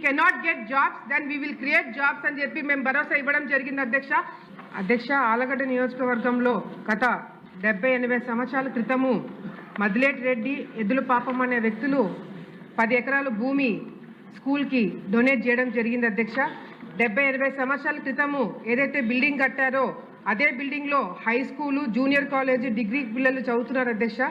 cannot get jobs, then we will create jobs అని చెప్పి మేము భరోసా ఇవ్వడం జరిగింది అధ్యక్ష. ఆలగడ్డ నియోజకవర్గంలో గత 70-80 సంవత్సరాల క్రితము మదిలేటి రెడ్డి ఎద్దుల పాపం అనే వ్యక్తులు 10 ఎకరాల భూమి స్కూల్కి డొనేట్ చేయడం జరిగింది అధ్యక్ష. 70-80 సంవత్సరాల క్రితము ఏదైతే బిల్డింగ్ కట్టారో అదే బిల్డింగ్లో high school, junior college, degree పిల్లలు చదువుతున్నారు అధ్యక్ష.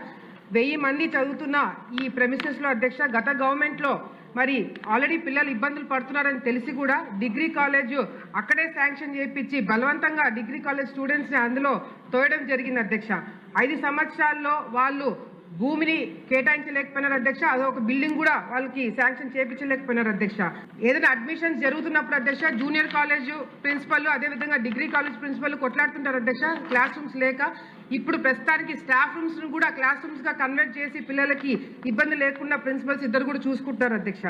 1000 మంది చదువుతున్న ఈ ప్రెమిసెస్లో అధ్యక్ష గత గవర్నమెంట్లో మరి ఆల్రెడీ పిల్లలు ఇబ్బందులు పడుతున్నారని తెలిసి కూడా డిగ్రీ కాలేజ్ అక్కడే శాంక్షన్ చేయించి బలవంతంగా డిగ్రీ కాలేజ్ స్టూడెంట్స్ని అందులో తోయడం జరిగింది అధ్యక్ష. 5 సంవత్సరాల్లో వాళ్ళు భూమిని కేటాయించలేకపోయినారు అధ్యక్ష. అదొక బిల్డింగ్ కూడా వాళ్ళకి శాంక్షన్ చేయించలేకపోయినారు అధ్యక్ష. ఏదైనా అడ్మిషన్స్ జరుగుతున్నప్పుడు అధ్యక్ష జూనియర్ కాలేజ్ ప్రిన్సిపల్ అదేవిధంగా డిగ్రీ కాలేజ్ ప్రిన్సిపల్ కొట్లాడుతుంటారు అధ్యక్ష క్లాస్ రూమ్స్ లేక. ఇప్పుడు ప్రస్తుతానికి స్టాఫ్ రూమ్స్ ను కూడా క్లాస్ రూమ్స్ గా కన్వర్ట్ చేసి పిల్లలకి ఇబ్బంది లేకుండా ప్రిన్సిపల్స్ ఇద్దరు కూడా చూసుకుంటారు అధ్యక్ష.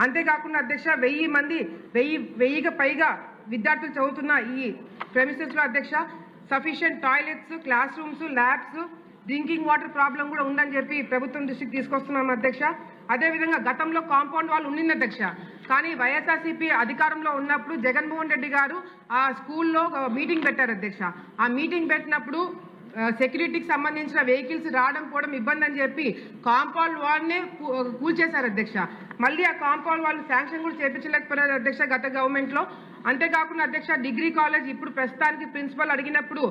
అంతేకాకుండా అధ్యక్ష 1000కి పైగా విద్యార్థులు చదువుతున్న ఈ ప్రెమిసెస్ లో అధ్యక్ష sufficient toilets, class rooms, labs, drinking water problem కూడా ఉందని చెప్పి ప్రభుత్వం దృష్టికి తీసుకొస్తున్నాం అధ్యక్ష. అదేవిధంగా గతంలో కాంపౌండ్ వాళ్ళు ఉండింది అధ్యక్ష. కానీ వైఎస్ఆర్సీపీ అధికారంలో ఉన్నప్పుడు జగన్మోహన్ రెడ్డి గారు ఆ స్కూల్లో మీటింగ్ పెట్టారు అధ్యక్ష. ఆ మీటింగ్ పెట్టినప్పుడు సెక్యూరిటీకి సంబంధించిన వెహికల్స్ రావడం పోవడం ఇబ్బంది అని చెప్పి కాంపౌండ్ వాల్నే కూల్చేశారు అధ్యక్ష. మళ్ళీ ఆ కాంపౌండ్ వాళ్ళు శాంక్షన్ కూడా చేయించలేకపోయారు అధ్యక్ష గత గవర్నమెంట్లో. అంతేకాకుండా అధ్యక్ష డిగ్రీ కాలేజ్ ఇప్పుడు ప్రస్తుతానికి ప్రిన్సిపల్ అడిగినప్పుడు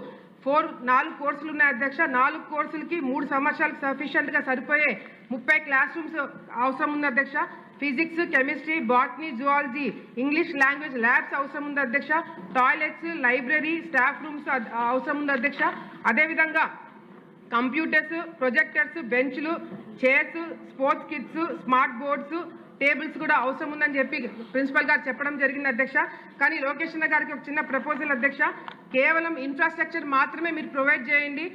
4 కోర్సులు ఉన్నాయి అధ్యక్ష. 4 కోర్సులకి 3 సంవత్సరాలకు సఫిషియెంట్గా సరిపోయే 30 క్లాస్ రూమ్స్ అవసరం ఉంది అధ్యక్ష. Physics, chemistry, botany, zoology, English language labs అవసరం ఉంది అధ్యక్ష. టాయిలెట్స్, లైబ్రరీ, స్టాఫ్ రూమ్స్ అవసరం ఉంది అధ్యక్ష. అదేవిధంగా కంప్యూటర్స్, ప్రొజెక్టర్స్, బెంచ్లు, chairs, sports kits, smart boards, tables కూడా అవసరం ఉందని చెప్పి ప్రిన్సిపల్ గారు చెప్పడం జరిగింది అధ్యక్ష. కానీ లోకేష్ అన్న గారికి ఒక చిన్న ప్రపోజల్ అధ్యక్ష. కేవలం ఇన్ఫ్రాస్ట్రక్చర్ మాత్రమే మీరు ప్రొవైడ్ చేయండి.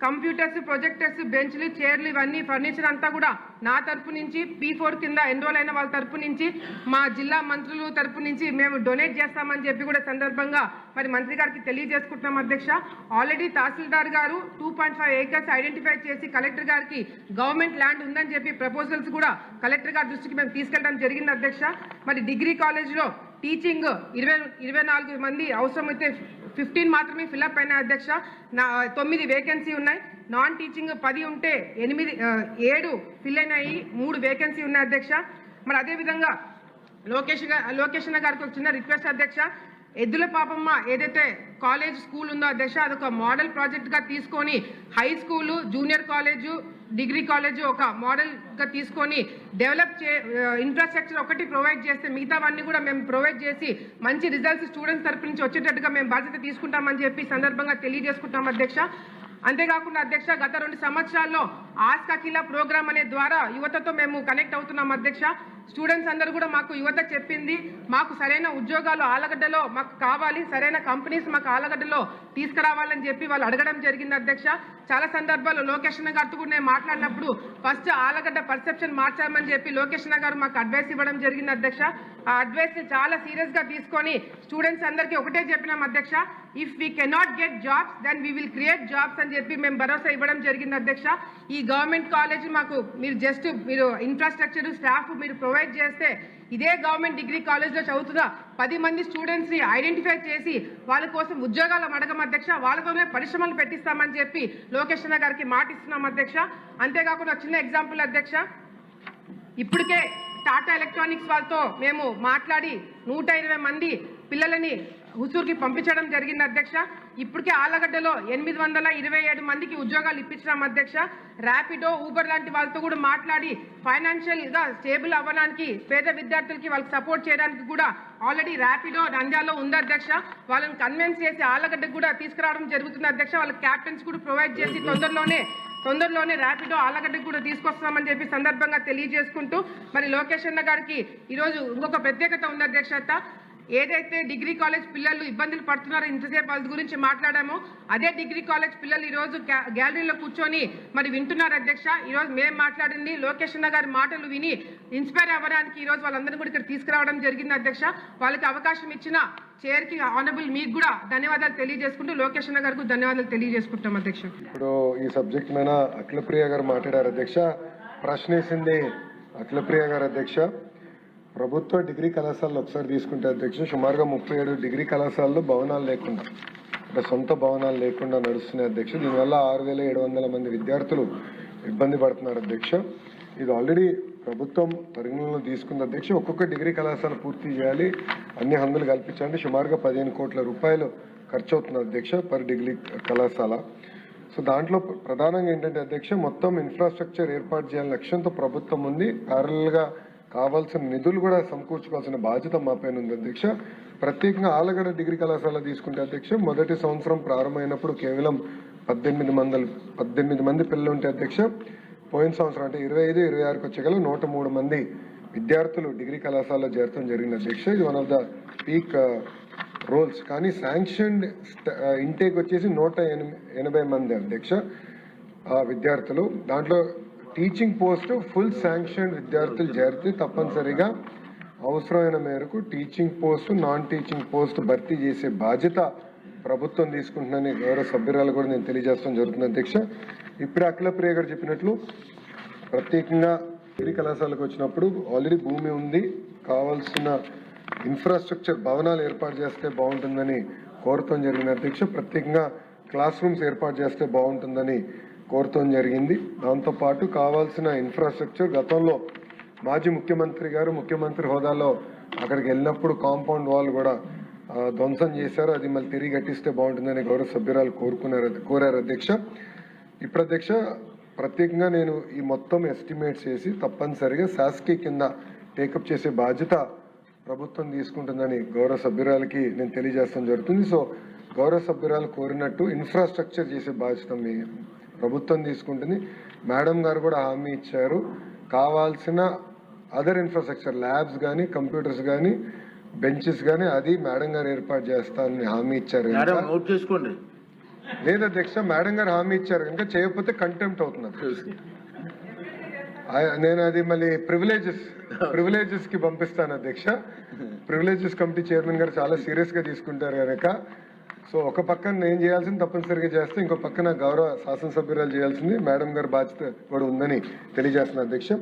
కంప్యూటర్స్, ప్రొజెక్టర్స్, బెంచ్లు, చైర్లు ఇవన్నీ ఫర్నిచర్ అంతా కూడా నా తరపు నుంచి P4 కింద ఎన్రోల్ అయిన వాళ్ళ తరపు నుంచి మా జిల్లా మంత్రులు తరపు నుంచి మేము డొనేట్ చేస్తామని చెప్పి కూడా సందర్భంగా మరి మంత్రి గారికి తెలియజేసుకుంటున్నాం అధ్యక్ష. ఆల్రెడీ తహసీల్దార్ గారు 2.5 ఏకర్స్ ఐడెంటిఫై చేసి కలెక్టర్ గారికి గవర్నమెంట్ ల్యాండ్ ఉందని చెప్పి ప్రపోజల్స్ కూడా కలెక్టర్ గారి దృష్టికి మేము తీసుకెళ్ళడం జరిగింది అధ్యక్ష. మరి డిగ్రీ కాలేజ్లో టీచింగ్ 24 మంది అవసరమైతే 15 మాత్రమే ఫిల్అప్ అయినాయి అధ్యక్ష. 9 వేకెన్సీ ఉన్నాయి. నాన్ టీచింగ్ 10 ఉంటే 7 ఫిల్ అయినాయి, 3 వేకెన్సీ ఉన్నాయి అధ్యక్ష. మరి అదేవిధంగా లోకేష్ అన్న గారికి ఒక చిన్న రిక్వెస్ట్ అధ్యక్ష. ఎద్దుల పాపమ్మ ఏదైతే కాలేజ్ స్కూల్ ఉందో అధ్యక్ష అదొక మోడల్ ప్రాజెక్ట్గా తీసుకొని high school, junior college, degree college ఒక మోడల్గా తీసుకొని డెవలప్ ఇన్ఫ్రాస్ట్రక్చర్ ఒకటి ప్రొవైడ్ చేస్తే మిగతావన్నీ కూడా మేము ప్రొవైడ్ చేసి మంచి రిజల్ట్స్ స్టూడెంట్స్ తరపు నుంచి వచ్చేటట్టుగా మేము బాధ్యత తీసుకుంటామని చెప్పి సందర్భంగా తెలియజేసుకుంటాం అధ్యక్ష. అంతేకాకుండా అధ్యక్ష గత 2 సంవత్సరాల్లో ఆస్క్ అఖిల ప్రోగ్రామ్ అనే ద్వారా యువతతో మేము కనెక్ట్ అవుతున్నాం అధ్యక్ష. స్టూడెంట్స్ అందరూ కూడా మాకు యువత చెప్పింది మాకు సరైన ఉద్యోగాలు ఆలగడ్డలో మాకు కావాలి, సరైన కంపెనీస్ మాకు ఆలగడ్డలో తీసుకురావాలని చెప్పి వాళ్ళు అడగడం జరిగింది అధ్యక్ష. చాలా సందర్భాల్లో లోకేష్ అన్న గారితో కూడా నేను మాట్లాడినప్పుడు ఫస్ట్ ఆలగడ్డ పర్సెప్షన్ మార్చామని చెప్పి లోకేష్ అన్న గారు మాకు అడ్వైస్ ఇవ్వడం జరిగింది అధ్యక్ష. ఆ అడ్వైస్ ని చాలా సీరియస్ గా తీసుకొని స్టూడెంట్స్ అందరికీ ఒకటే చెప్పినాం అధ్యక్ష. If we cannot get jobs then we will create jobs అని చెప్పి మేము భరోసా ఇవ్వడం జరిగింది అధ్యక్ష. ఈ గవర్నమెంట్ కాలేజ్ మాకు మీరు ఇన్ఫ్రాస్ట్రక్చర్, స్టాఫ్ మీరు ప్రొవైడ్ చేస్తే ఇదే గవర్నమెంట్ డిగ్రీ కాలేజ్లో చదువుతున్న 10 మంది స్టూడెంట్స్ని ఐడెంటిఫై చేసి వాళ్ళ కోసం ఉద్యోగాలు అడగం అధ్యక్ష. వాళ్ళతోనే పరిశ్రమలు పెట్టిస్తామని చెప్పి లోకేష్ అన్న గారికి మాట ఇస్తున్నాం అధ్యక్ష. అంతేకాకుండా చిన్న ఎగ్జాంపుల్ అధ్యక్ష. ఇప్పటికే టాటా ఎలక్ట్రానిక్స్ వాళ్ళతో మేము మాట్లాడి 120 మంది పిల్లలని హుసూర్కి పంపించడం జరిగింది అధ్యక్ష. ఇప్పటికే ఆలగడ్డలో 827 మందికి ఉద్యోగాలు ఇప్పించడం అధ్యక్ష. ర్యాపిడో, ఊబర్ లాంటి వాళ్ళతో కూడా మాట్లాడి ఫైనాన్షియల్గా స్టేబుల్ అవ్వడానికి పేద విద్యార్థులకి వాళ్ళకి సపోర్ట్ చేయడానికి కూడా ఆల్రెడీ ర్యాపిడో నంద్యాలలో ఉంది అధ్యక్ష. వాళ్ళని కన్విన్స్ చేసి ఆలగడ్డకు కూడా తీసుకురావడం జరుగుతుంది అధ్యక్ష. వాళ్ళకి క్యాప్టెన్స్ కూడా ప్రొవైడ్ చేసి తొందరలోనే ర్యాపిడో ఆలగడ్డకు కూడా తీసుకొస్తామని చెప్పి సందర్భంగా తెలియజేసుకుంటూ మరి లోకేష్ అన్న గారికి ఈరోజు ఇంకొక ప్రత్యేకత ఉంది అధ్యక్షత. ఏదైతే డిగ్రీ కాలేజ్ పిల్లలు ఇబ్బందులు పడుతున్నారో ఇంతసేపు వాళ్ళ గురించి మాట్లాడామో అదే డిగ్రీ కాలేజ్ పిల్లలు ఈరోజు గ్యాలరీలో కూర్చొని మరి వింటున్నారు అధ్యక్ష. ఈరోజు మేము మాట్లాడింది లోకేష్ అన్న గారి మాటలు విని ఇన్స్పైర్ అవ్వడానికి ఈరోజు వాళ్ళందరినీ కూడా ఇక్కడ తీసుకురావడం జరిగింది అధ్యక్ష. వాళ్ళకి అవకాశం ఇచ్చిన చైర్కి ఆనరబుల్ మీకు కూడా ధన్యవాదాలు తెలియజేసుకుంటూ లోకేష్ అన్న గారికి ధన్యవాదాలు తెలియజేసుకుంటాం అధ్యక్ష. ఇప్పుడు ఈ సబ్జెక్ట్ మీద అఖిలప్రియ గారు మాట్లాడారు అధ్యక్ష. ప్రశ్న వేసింది అఖిలప్రియ గారు అధ్యక్ష. ప్రభుత్వ డిగ్రీ కళాశాలలో ఒకసారి తీసుకుంటే అధ్యక్ష సుమారుగా 37 డిగ్రీ కళాశాలలో భవనాలు లేకుండా అంటే సొంత భవనాలు లేకుండా నడుస్తున్నాయి అధ్యక్ష. దీనివల్ల 6,700 మంది విద్యార్థులు ఇబ్బంది పడుతున్నారు అధ్యక్ష. ఇది ఆల్రెడీ ప్రభుత్వం పరిగణనలో తీసుకుంది అధ్యక్ష. ఒక్కొక్క డిగ్రీ కళాశాల పూర్తి చేయాలి, అన్ని హంగులు కల్పించాలంటే సుమారుగా 15 కోట్ల రూపాయలు ఖర్చు అవుతుంది అధ్యక్ష పర్ డిగ్రీ కళాశాల. సో దాంట్లో ప్రధానంగా ఏంటంటే అధ్యక్ష మొత్తం ఇన్ఫ్రాస్ట్రక్చర్ ఏర్పాటు చేయాలని లక్ష్యంతో ప్రభుత్వం ఉంది. ప్యారల్గా కావాల్సిన నిధులు కూడా సమకూర్చుకోవాల్సిన బాధ్యత మా పైన ఉంది అధ్యక్ష. ప్రత్యేకంగా ఆలగడ్డ డిగ్రీ కళాశాల తీసుకుంటే అధ్యక్ష మొదటి సంవత్సరం ప్రారంభమైనప్పుడు కేవలం 18 మంది పిల్లలు ఉంటే అధ్యక్ష పోయిన సంవత్సరం అంటే 25-26కి వచ్చేగల 103 మంది విద్యార్థులు డిగ్రీ కళాశాలలో చేరడం జరిగింది అధ్యక్ష. ఇది one of the peak roles. కానీ శాంక్షన్ ఇంటేక్ వచ్చేసి 180 మంది అధ్యక్ష విద్యార్థులు. దాంట్లో టీచింగ్ పోస్ట్ ఫుల్ శాంక్షన్ విద్యార్థులు చేరితే తప్పనిసరిగా అవసరమైన మేరకు teaching post non teaching post భర్తీ చేసే బాధ్యత ప్రభుత్వం తీసుకుంటుందని గౌరవ సభ్యురాలు కూడా నేను తెలియజేస్తాం జరుగుతుంది అధ్యక్ష. ఇప్పుడే అఖిలప్రియ గారు చెప్పినట్లు ప్రత్యేకంగా డిగ్రీ కళాశాలకు వచ్చినప్పుడు ఆల్రెడీ భూమి ఉంది, కావాల్సిన ఇన్ఫ్రాస్ట్రక్చర్ భవనాలు ఏర్పాటు చేస్తే బాగుంటుందని కోరటం జరిగింది అధ్యక్ష. ప్రత్యేకంగా క్లాస్ రూమ్స్ ఏర్పాటు చేస్తే బాగుంటుందని కోరటం జరిగింది. దాంతోపాటు కావాల్సిన ఇన్ఫ్రాస్ట్రక్చర్ గతంలో మాజీ ముఖ్యమంత్రి గారు ముఖ్యమంత్రి హోదాలో అక్కడికి వెళ్ళినప్పుడు కాంపౌండ్ వాల్ కూడా ధ్వంసం చేశారు. అది మళ్ళీ తిరిగి కట్టిస్తే బాగుంటుందని గౌరవ సభ్యురాలు కోరారు అధ్యక్ష. ఇప్పుడు అధ్యక్ష ప్రత్యేకంగా నేను ఈ మొత్తం ఎస్టిమేట్స్ చేసి తప్పనిసరిగా శాసకీ కింద టేకప్ చేసే బాధ్యత ప్రభుత్వం తీసుకుంటుందని గౌరవ సభ్యురాలకి నేను తెలియజేస్తాం జరుగుతుంది. సో గౌరవ సభ్యురాలు కోరినట్టు ఇన్ఫ్రాస్ట్రక్చర్ చేసే బాధ్యత మీ ప్రభుత్వం తీసుకుంటుంది. మేడం గారు కూడా హామీ ఇచ్చారు, కావాల్సిన అదర్ ఇన్ఫ్రాస్ట్రక్చర్ ల్యాబ్స్ కానీ కంప్యూటర్స్ కానీ బెంచెస్ కానీ అది మేడం గారు ఏర్పాటు చేస్తానని హామీ ఇచ్చారు. లేదు అధ్యక్ష, మేడం గారు హామీ ఇచ్చారు కనుక చేయకపోతే కంటెంప్ట్ అవుతుంది. నేను అది మళ్ళీ ప్రివిలేజెస్ కి పంపిస్తాను అధ్యక్ష. ప్రివిలేజెస్ కమిటీ చైర్మన్ గారు చాలా సీరియస్ గా తీసుకుంటారు కనుక సో ఒక పక్కన నేను చేయాల్సింది తప్పనిసరిగా చేస్తే ఇంకో పక్కన గౌరవ శాసనసభ్యురాలు చేయాల్సింది మేడం గారి బాధ్యత కూడా ఉందని తెలియజేస్తున్నా అధ్యక్ష.